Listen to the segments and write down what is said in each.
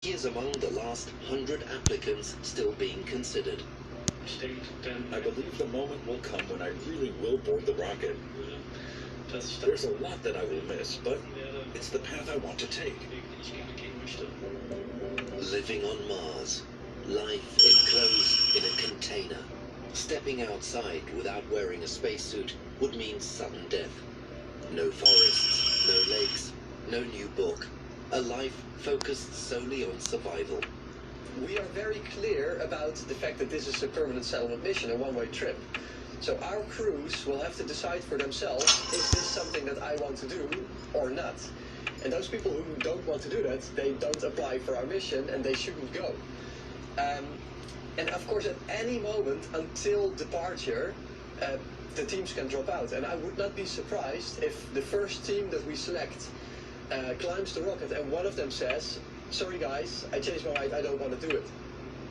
He is among the last 100 applicants still being considered. I believe the moment will come when I really will board the rocket. There's a lot that I will miss, but it's the path I want to take. Living on Mars. Life enclosed in a container. Stepping outside without wearing a spacesuit would mean sudden death. No forests, no lakes, no new book. A life focused solely on survival. We are very clear about the fact that this is a permanent settlement mission, a one-way trip. So our crews will have to decide for themselves, is this something that I want to do or not? And those people who don't want to do that, they don't apply for our mission and they shouldn't go. And of course, at any moment until departure, the teams can drop out. And I would not be surprised if the first team that we select climbs the rocket and one of them says, sorry guys, I changed my mind, I don't want to do it.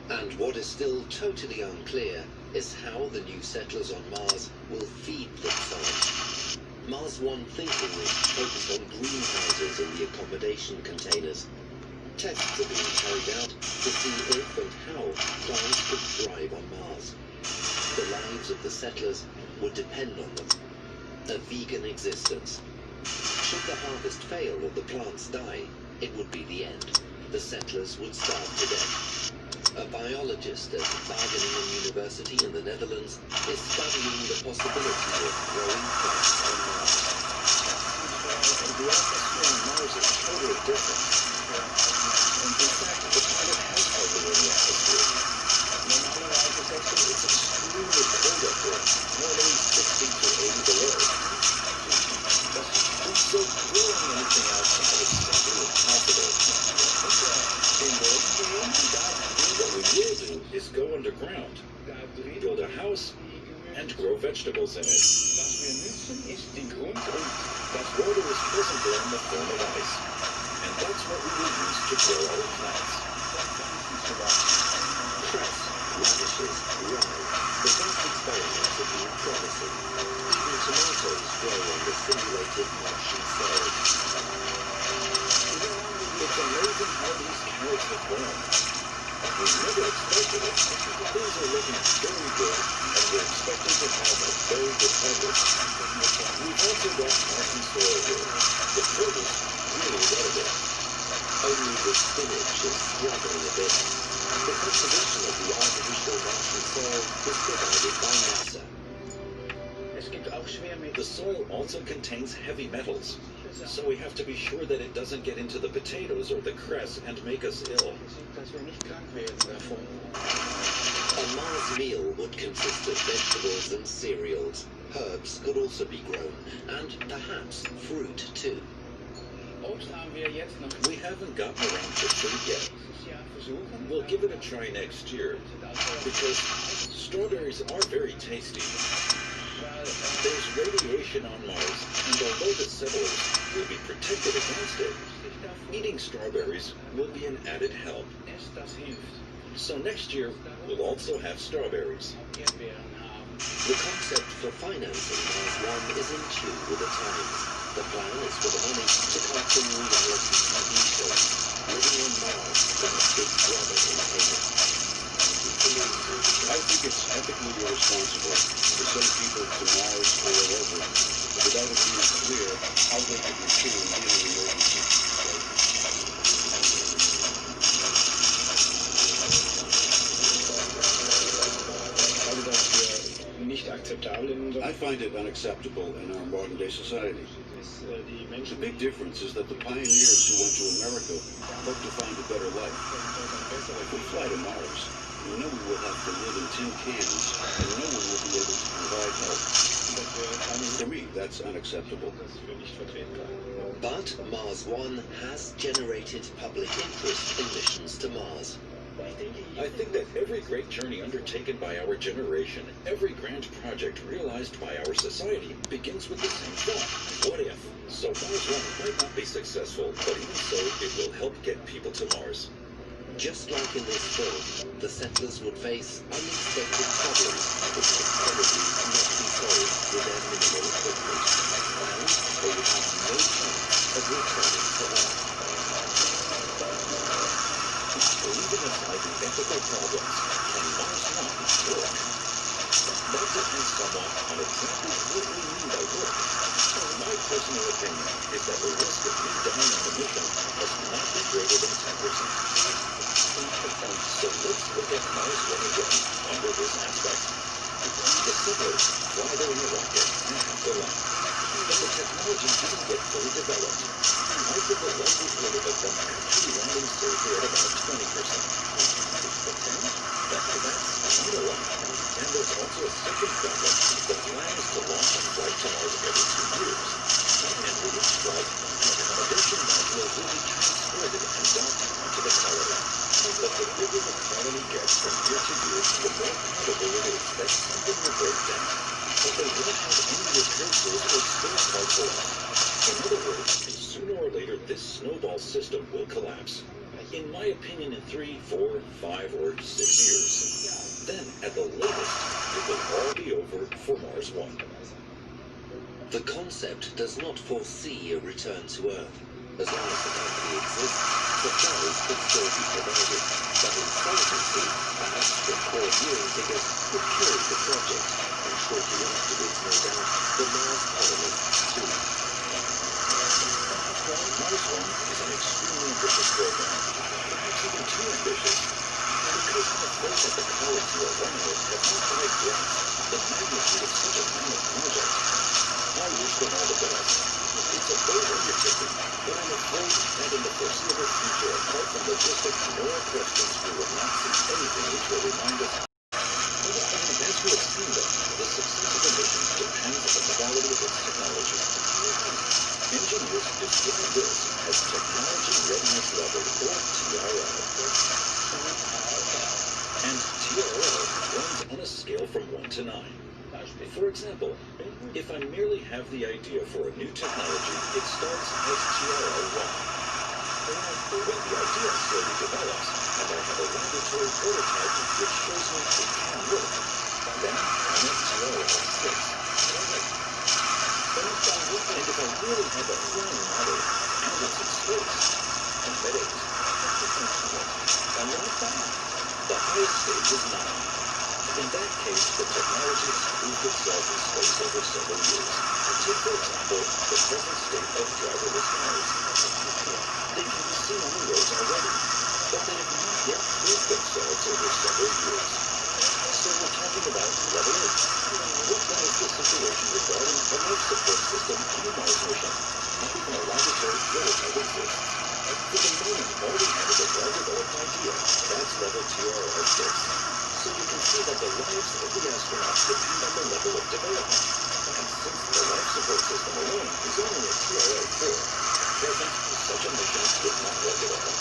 And what is still totally unclear is how the new settlers on Mars will feed themselves. Mars One thinking is focused on greenhouses and the accommodation containers. Tests are being carried out to see if and how plants could thrive on Mars. The lives of the settlers would depend on them. A vegan existence. Should the harvest fail or the plants die, it would be the end. The settlers would starve to death. A biologist at Wageningen University in the Netherlands is studying the possibility of growing plants on Mars. The atmosphere on Mars is totally different. And in fact, the planet has hardly any atmosphere. No matter what architecture, it's extremely cold up there, normally 60 to 80 below. So growing anything outside is simply impossible. What we will do is go underground, build a house, and grow vegetables in it. That water is present there in the form of ice, and that's what we will use to grow our plants. Cress, radishes, rye, the vast experiments have been promising. Even tomatoes grow on the simulated Martian soil. It's amazing how these carrots have grown. We never expected it. Things are looking very good, and we're expecting to have a very good harvest. We've also got Martian soil here. The produce really edible. Only the spinach is struggling a bit. The composition of the artificial Martian soil is provided by NASA. The soil also contains heavy metals, so we have to be sure that it doesn't get into the potatoes or the cress and make us ill. A Mars meal would consist of vegetables and cereals. Herbs could also be grown, and perhaps fruit too. We haven't gotten around to fruit yet. We'll give it a try next year, because strawberries are very tasty. There's radiation on Mars, and although the settlers will be protected against it, eating strawberries will be an added help. So next year, we'll also have strawberries. The concept for financing Mars One is in tune with the times. The plan is for the money to come from reality TV shows. Living on Mars from a Big Brother container. I think it's ethically irresponsible to send people to Mars or wherever without it being clear how they could return in an emergency. I find it unacceptable in our modern-day society. The big difference is that the pioneers who went to America hoped to find a better life. If we fly to Mars, we know we will have to live in tin cans, and no one will be able to provide help. For me, that's unacceptable. But Mars One has generated public interest in missions to Mars. I think that every great journey undertaken by our generation, every grand project realized by our society, begins with the same thought. What if? So Mars One might not be successful, but even so, it will help get people to Mars. Just like in this film, the settlers would face unexpected problems which could probably not be solved with their minimal equipment, and they would have no chance of returning to Earth. Leaving aside the ethical problems, can Mars One work? That depends somewhat on exactly what we mean by work. My personal opinion is that the risk of me dying on the mission must not be greater than 10%. So let's look at Mars One again under this aspect. The settlers fly there in a rocket and have to land. But the technology didn't get fully developed. I think the likelihood of them actually landing safely at about 20%. That's not a lot. And there's also a second problem. The plan is to launch a flight to Mars every 2 years. And with each flight, an accommodation module will be transported and docked onto the colony. But the bigger the colony gets from year to year, the more probable it is that something will break down. But they won't have any repair tools or spare parts for us. In other words, sooner or later, this snowball system will collapse. In my opinion, in 3, 4, 5, or 6 years. Then, at the latest, it will all be over for Mars One. The concept does not foresee a return to Earth. As long as the company exists, supplies could still be provided. But insolvency, perhaps from poor viewing figures, would kill the project. And shortly afterwards, no doubt, the Mars colonists too. Mars One is an extremely ambitious program. Perhaps even too ambitious. Because I'm afraid that the colleagues who are running it have not quite grasped the magnitude of such a mammoth project. I wish them all the best. It's a bold undertaking, but I'm afraid that in the foreseeable future, apart from logistic and moral questions, we will not see anything which will remind us. As we have seen, though, the success of the mission depends on the quality of its technology. Engineers describe this as Technology Readiness Level, or TRL. And TRL runs on a scale from 1 to 9. For example, if I merely have the idea for a new technology, it starts as TRL 1. When the idea slowly develops, and I have a laboratory prototype which shows me it can work, then I'm at TRL 6. And if I really have a flying model, and it's in space, I'm at 8. The highest stage is 9. In that case, the technology has proved itself in space over several years. Take, for example, the present state of driverless cars. They can be seen on the roads already, but they have not yet proved themselves over several years. So we're talking about level 8. What then is the situation regarding a life support system on a Mars mission? Not even a laboratory prototype exists. For the moment, all we have is a well-developed idea. That's level TRL 6. So you can see that the lives of the astronauts depend on the level of development. And since the life support system alone is only at TRL 4, at present, such a mission would not work at all.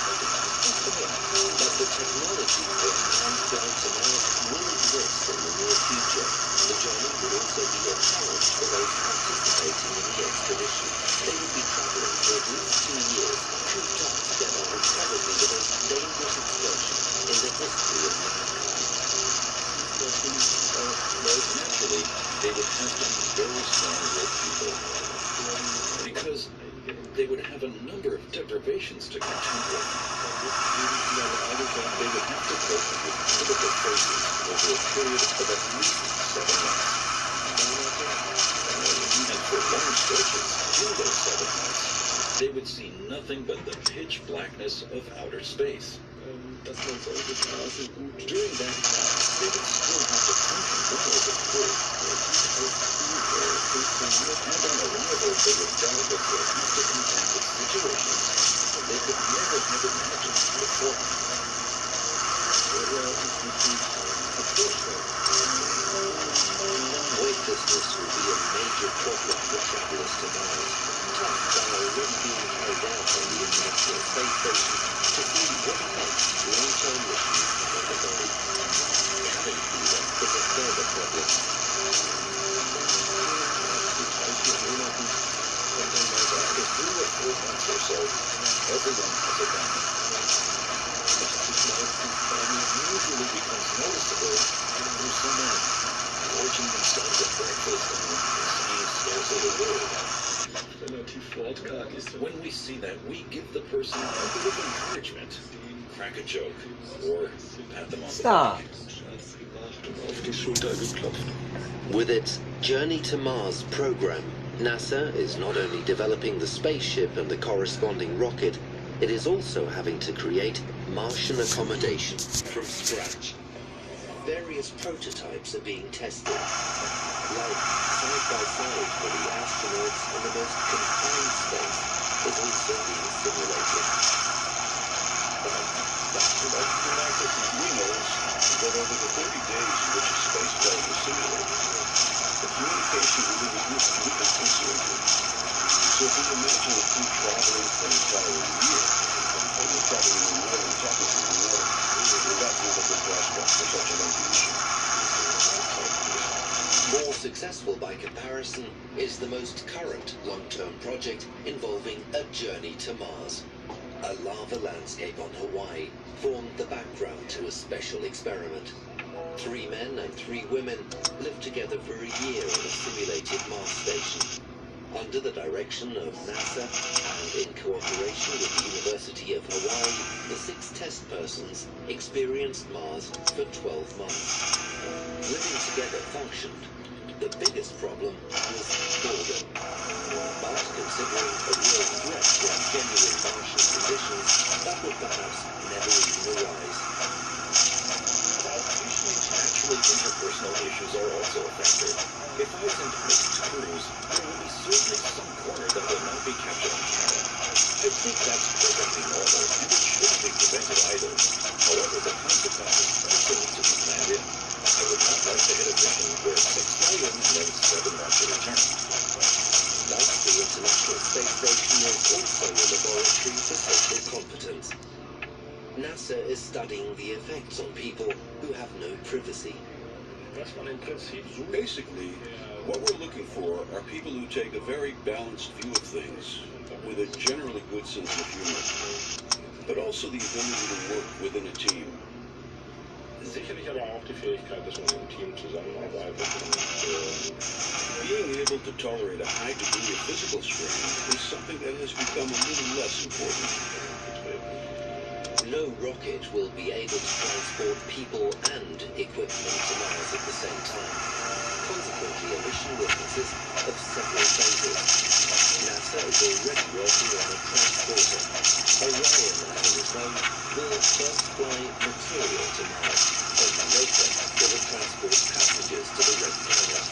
But the technology for a manned flight to Mars will exist in the near future. The journey would also be a challenge for those participating in the expedition. They would be traveling for at least 2 years, cooped up together on probably the most dangerous excursion in the history of mankind. Naturally, they would have to be very strong-willed people. Because they would have a number of deprivations to contend with. They would have to cope with critical phases over a period of at least 7 months. And for long stretches in those 7 months, they would see nothing but the pitch blackness of outer space. During that time, they would still have to function well as a crew. And on arrival, they would doubtlessly have to contend with situations they could never have imagined beforehand. Weightlessness will be a major problem for travelers to Mars. Tests are already being carried out on the International Space Station to see what effects long-term missions have on the body. Cabin fever is a further problem. After 3 or 4 months or so, everyone has a bump. It usually becomes noticeable when someone gorging themselves at breakfast and saying scarcely a word. When we see that, we give the person a bit of encouragement. crack a joke or pat them on the Stop. back. Auf die Schulter geklopft. With its Journey to Mars program, NASA is not only developing the spaceship and the corresponding rocket, it is also having to create Martian accommodation from scratch. Various prototypes are being tested. Life side by side for the astronauts in the most confined space is also being simulated. We know that over the 30 days in which a spaceflight was simulated, the communication within the group can be considerable. So if we imagine a crew traveling for an entire year, we're probably no more than talking to one another. That's not a good prospect for such a lengthy mission. More successful by comparison is the most current long-term project involving a journey to Mars. A lava landscape on Hawaii formed the background to a special experiment. 3 men and 3 women lived together for a year on a simulated Mars station. Under the direction of NASA and in cooperation with the University of Hawaii, the 6 test persons experienced Mars for 12 months. Living together functioned. The biggest problem was boredom. But considering a real threat from genuine Martian conditions, that would perhaps never even arise. Actually, interpersonal issues are also a factor. If I send mixed crews, there will be certainly some corner that will not be captured on camera. I think that's perfectly normal, and it shouldn't be prevented either. However, the consequences also need to be planned in. I would not like to hit a mission where 6 fly in and then 7 want to return. Like the International Space Station is also a laboratory for social competence. NASA is studying the effects on people who have no privacy. Basically, what we're looking for are people who take a very balanced view of things, with a generally good sense of humor, but also the ability to work within a team. Sicherlich aber auch die Fähigkeit, dass man im Team zusammenarbeitet und Being able to tolerate a high degree of physical strain is something that has become a little less important. No rocket will be able to transport people and equipment to Mars at the same time. Consequently, a mission will consist of several phases. NASA is already working on a transporter. Orion, as it is known, will first fly material to Mars. Only later will it transport passengers to the Red Planet.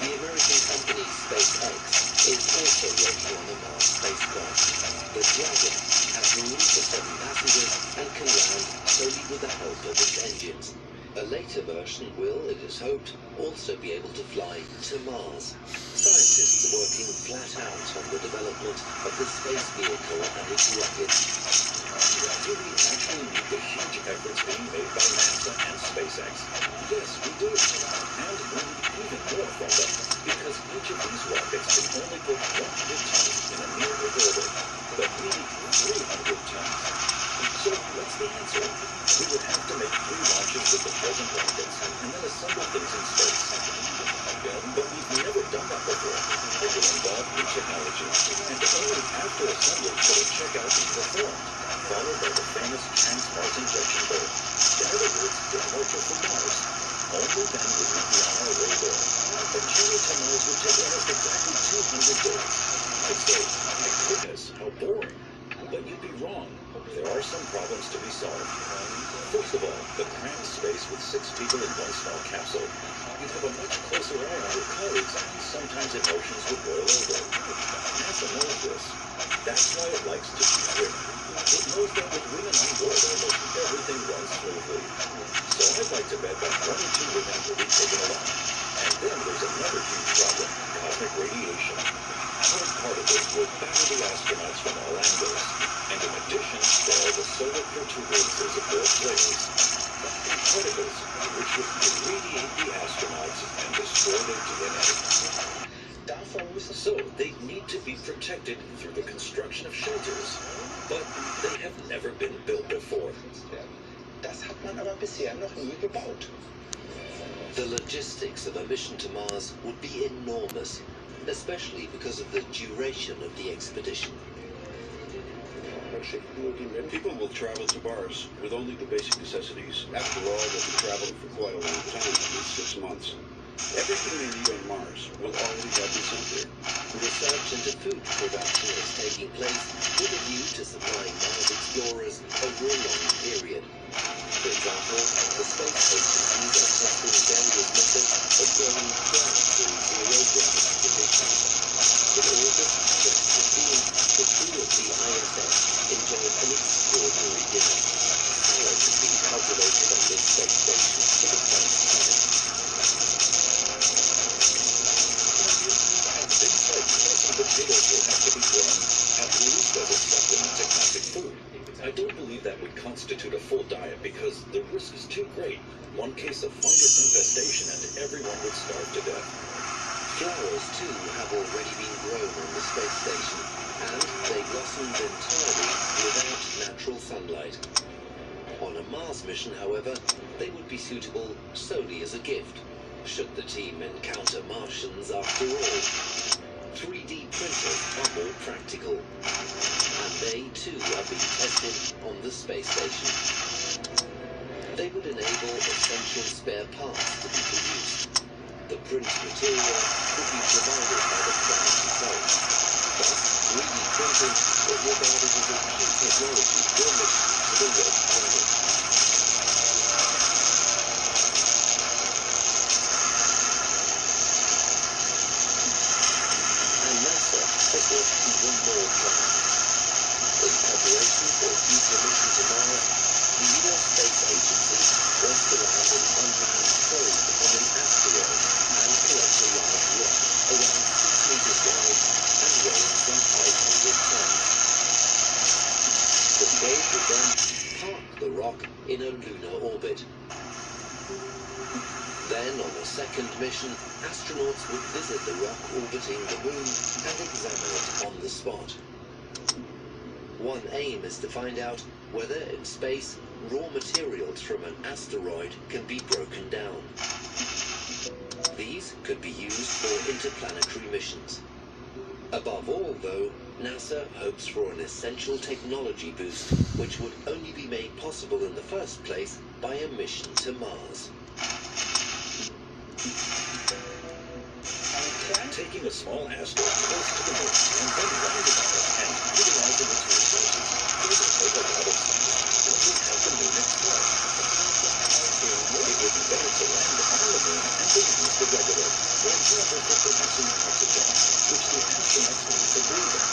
The American company SpaceX is also working on a Mars spacecraft. The Dragon has room for 7 passengers and can land solely with the help of its engines. A later version will, it is hoped, also be able to fly to Mars. Scientists are working flat out on the development of the space vehicle and its rockets. Do we actually need the huge efforts being made by NASA and SpaceX? Yes, we do. And we need even more from them, because each of these rockets can only put 100 tons in a near-Earth orbit, but we need 300 tons. So what's the answer? We would have to make 3 launches with the present rockets, and then assemble things in space. But we've never done that before. It will involve new technology, and only after assembly will it check out and perform, followed by the famous trans-Mars injection boat. In other words, departure from Mars. Only then would we be on our way there. A journey to Mars would take almost exactly 200 days. I'd say, my goodness, how boring. But you'd be wrong. There are some problems to be solved. First of all, the cramped space with 6 people in one small capsule. You'd have a much closer eye on your colleagues, and sometimes emotions would boil over. NASA knows this. That's why it likes to keep women. It knows that with women on board, almost everything runs smoothly. So I'd like to bet that 1 or 2 women will be taken along. And then there's another huge problem, cosmic radiation. Hard particles will batter the astronauts from all angles. And in addition, there are the solar protuberances of both flares. Particles, which would irradiate the astronauts and destroy their DNA. So they need to be protected through the construction of shelters. But they have never been built before. das hat man aber bisher noch nie gebaut. The logistics of a mission to Mars would be enormous, especially because of the duration of the expedition. man schickt nur die Menschen. People will travel to Mars with only the basic necessities. After all, they'll be traveling for quite a long time, at least 6 months. Everything they need on Mars will already have been sent there. Research into food production is taking place with a view to supplying Mars explorers over a long period. For example, the space agencies are testing various methods of growing plants in zero-gravity conditions. In August 2015, the crew of the ISS enjoyed an extraordinary dinner. Salad has been cultivated on this space station for the first time. Potatoes will have to be grown at least as a supplement to classic food. I don't believe that would constitute a full diet because the risk is too great. One case of fungus infestation and everyone would starve to death. Flowers, too, have already been grown on the space station, and they blossomed entirely without natural sunlight. On a Mars mission, however, they would be suitable solely as a gift, should the team encounter Martians after all. 3D printers are more practical, and they too are being tested on the space station. They would enable essential spare parts to be produced. The print material could be provided by the plant itself. Thus, 3D printing is regarded as a key technology for a mission to the Red Planet. Has got even more planned. In preparation for a future mission to Mars, the US Space Agency wants to land an unmanned probe on an asteroid and collect a large rock around 6 meters wide and weighing some 500 tons. The probe would then park the rock in a lunar orbit. Then, on a second mission, astronauts would visit the rock orbiting the moon and examine it on the spot. One aim is to find out whether in space raw materials from an asteroid can be broken down. These could be used for interplanetary missions. Above all, though, NASA hopes for an essential technology boost, which would only be made possible in the first place by a mission to Mars. Taking a small asteroid close to the moon and then landing on it and utilizing its resources doesn't take a lot of science when you have the moon itself. It would be better to land on the moon and then use the regolith, for example, for producing oxygen, which the astronauts need for breathing.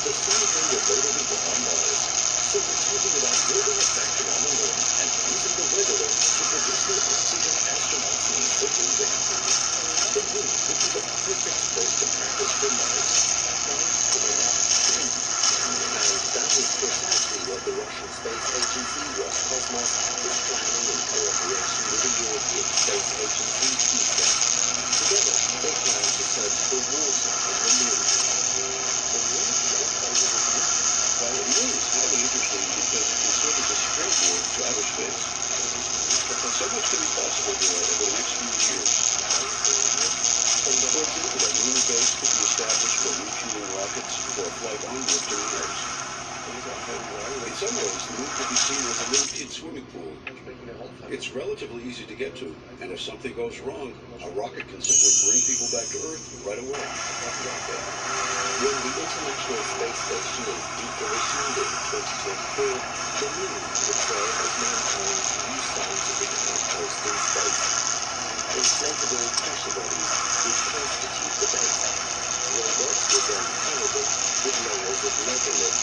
The same thing would later be done on Mars. So we're talking about building a factory on the moon and using the regolith to produce the oxygen astronauts need for breathing. The moon would be the perfect place to practice for Mars. And that is precisely what the Russian space agency Roscosmos is planning in cooperation with the European Space Agency ESA. Together, they plan to search for water on the moon. Well, the moon is highly interesting because it can serve as a springboard to outer space. So much can be possible there over the next few years. For example, a lunar base could be established for refueling rockets for a flight onward to Mars. In some ways, the moon could be seen as a little kid's swimming pool. It's relatively easy to get to, and if something goes wrong, a rocket can simply bring people back to Earth right away. When the International Space Station is decommissioned in 2024, the moon will serve as mankind's new scientific outpost in space. Inflatable pressure bodies would constitute the base. Robots would then power them with layers of regolith.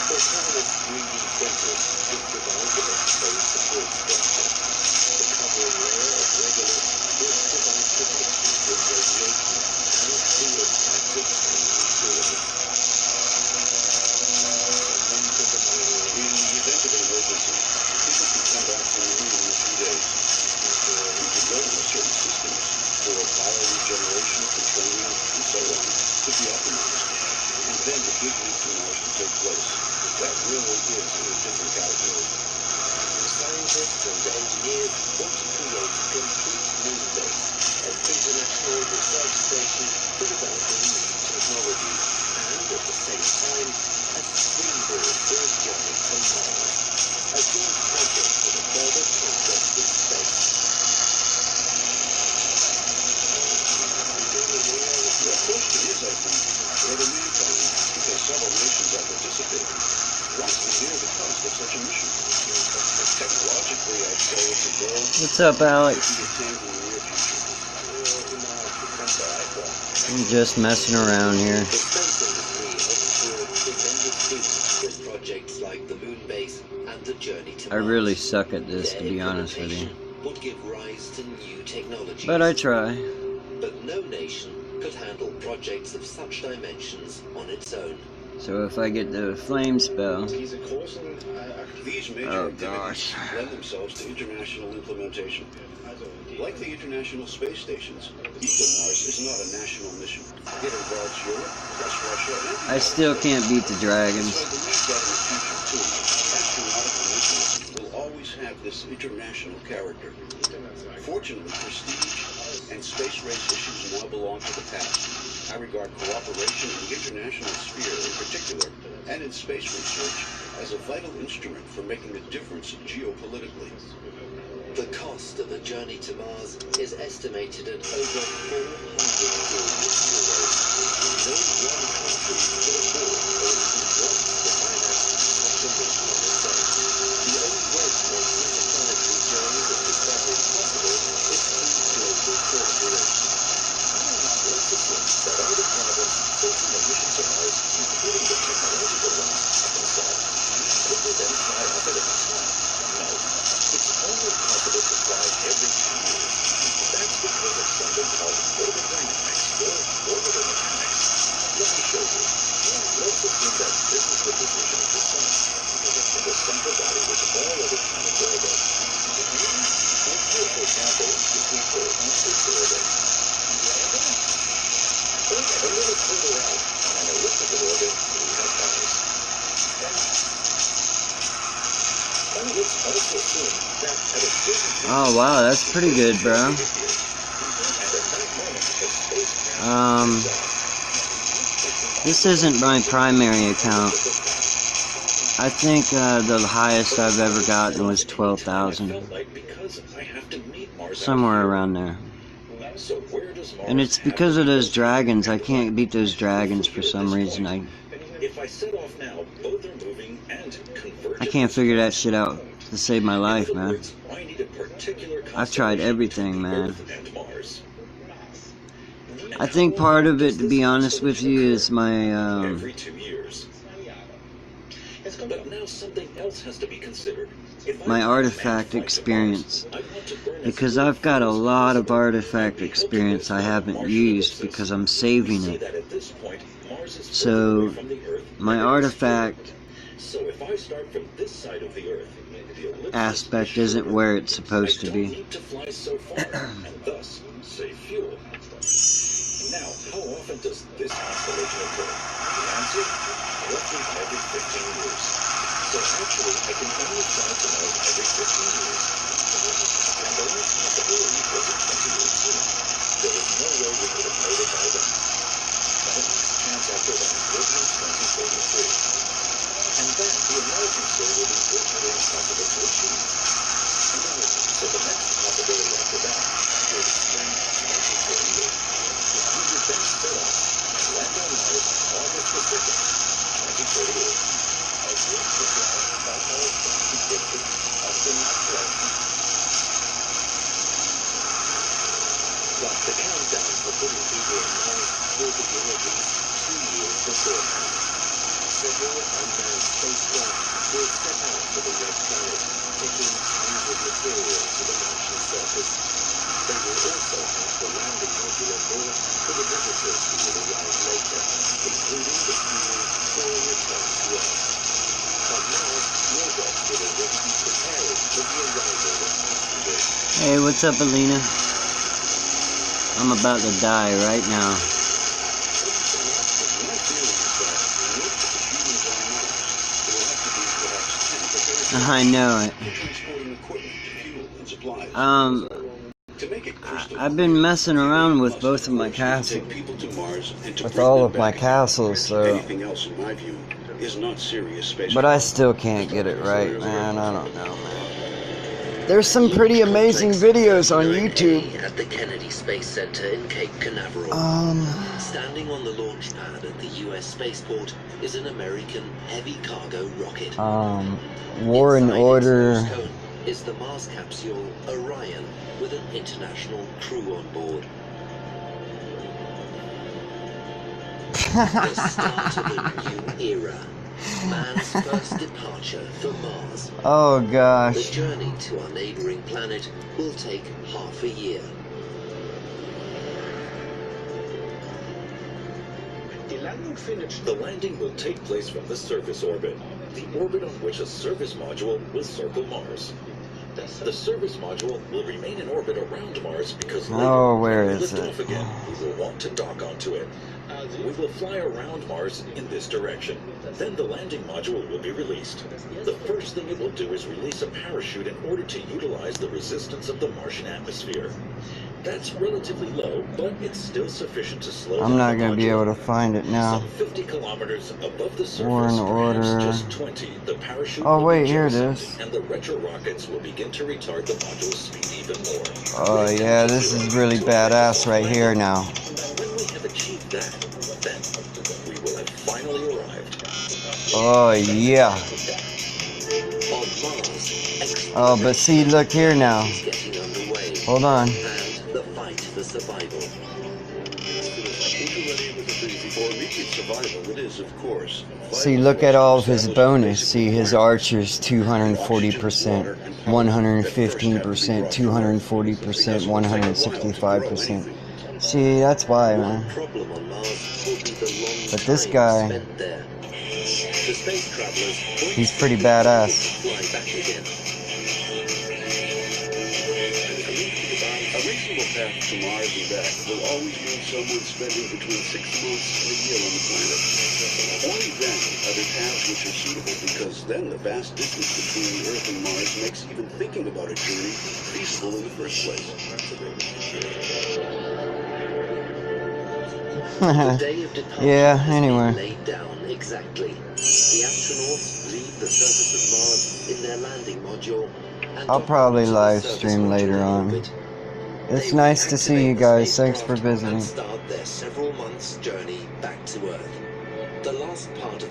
Autonomous 3D printers would provide the necessary support structure. The covering layer of regolith would provide protection from radiation and the impact of tiny meteorites. In the event of an emergency, people can come back from the moon in a few days. We could learn that certain systems for bioregeneration, for training, and so on could be optimized. And then the big leap to Mars would take place. That really is in a different category. Scientists and engineers want to create a complete moon base, an international research station for developing new technology, and at the same time board for a journey to Mars, a joint project for the further conquest of space. The question is, I think, whether mankind, because several nations are participating, wants to bear the cost of such a mission. Technologically, I'd say it's a goal What's up, Alex? to be attained in the near future. I'm just messing around here. The space industry has enjoyed tremendous boosts with projects like the moon base and the journey to I Mars. really suck at this, to Their be honest with you. implementation would give rise to new technologies. But I try. But no nation could handle projects of such dimensions on its own. So if I get the flame spell, These major Oh, activities gosh. lend themselves to international implementation. Like the international space stations, EcoMars is not a national mission. It involves Europe, plus Russia, and I still can't beat the so dragons. I believe that in the future, too, astronautical missions will always have this international character. Fortunately, prestige and space race issues now belong to the past. I regard cooperation in the international sphere in particular, and in space research, as a vital instrument for making a difference geopolitically. The cost of a journey to Mars is estimated at over 400 billion euros. No one country could afford or even want to finance such a mission on its own. The only way to make interplanetary journeys of discovery possible is through global cooperation. Let's assume that all the problems facing a mission to Mars, including the technological ones, have been solved. Could we then fly off at any time? No. It's only possible to fly every 2 years. That's because of something called orbital dynamics or orbital mechanics. Let me show you. Let's assume that this is the position of the sun, the central body which all other planets orbit. And here, for example, is the Earth on its orbit. A little further out, on an elliptical orbit, we have Mars. And let's also assume that at a certain Oh wow, that's pretty good, bro. This isn't my primary account. I think the highest I've ever gotten was 12,000. Somewhere around there. And it's because of those dragons. I can't beat those dragons for some reason. If I set off now, both are moving and converging. I can't figure that shit out to save my life, man. I've tried everything, man. I think part of it, to be honest with you, is my Every 2 years. But now something else has to be considered. my artifact experience, because I've got a lot of artifact experience I haven't used because I'm saving it. So my artifact aspect isn't where it's supposed to be. Now, how often does this constellation occur? The answer? Roughly every 15 years. So actually, I can only fly to Mars every 15 years. And the last possibility was in 2018. There was no way we could have made it by then. The next chance after that will be 2043. And then the American story will be virtually impossible to achieve. So the next possibility after that will be spring 2048. We would then set off and land on Mars August the 2nd, 2048. But the countdown for putting people on Mars will begin at least 2 years beforehand. Several unmanned spacecraft will set out for the red planet, taking tons of material to the Martian surface. They will also have the landing module on board for the visitors who will arrive later, including the crew for a return to Earth. On Mars, robots will already be preparing for the arrival of passengers. Hey, what's up, Alina? I'm about to die right now. I know it. I've been messing around with both of my castles. With all of my castles, so is not serious space. But I still can't get it right, man. I don't know, man. There's some pretty amazing videos on YouTube. At the Kennedy Space Center in Cape Canaveral. Standing on the launch pad at the U.S. spaceport is an American heavy cargo rocket. War and Inside Order. its nose cone is the Mars capsule Orion with an international crew on board. The start of a new era. Man's first departure for Mars. Oh The gosh. journey to our neighboring planet will take half a year. The landing will take place from the surface orbit, the orbit on which a service module will circle Mars. The service module will remain in orbit around Mars because later, Oh, where when we is lift it? off again, we will want to dock onto it. We will fly around Mars in this direction. Then the landing module will be released. The first thing it will do is release a parachute in order to utilize the resistance of the Martian atmosphere. That's relatively low, but it's still sufficient to slow I'm not the gonna be module. able to find it now. Some 50 kilometers above the surface, War and perhaps Order. just 20, the parachute Oh will wait, be here it jettisoned, is. and the retro rockets will begin to retard the module's speed even more. Oh yeah, this is really badass right here now. When we have achieved that, then we will have finally arrived. Oh yeah. On Mars, Oh, but see, look here now. exploration is getting underway. Hold on. And the fight for survival. For immediate survival, it is, of course. See, look at all of his bonus. See, his archers 240%, 115%, 240%, 165%. See, that's why, man. Problem on Mars will be the long But this time guy, spent there. The space travelers he's pretty badass. fly back again. A reasonable path to Mars and back will always mean someone spending between 6 months and a year on the planet. Only then are there paths which are suitable, because then the vast distance between the Earth and Mars makes even thinking about a journey feasible in the first place. The day of departure Yeah, has anyway. been laid down exactly. The astronauts leave the surface of Mars in their landing module. And I'll dock probably onto the live service stream module later in on. orbit. It's They nice to see you reactivate the guys. Thanks for spacecraft visiting. And start their several months journey back to Earth. The last part of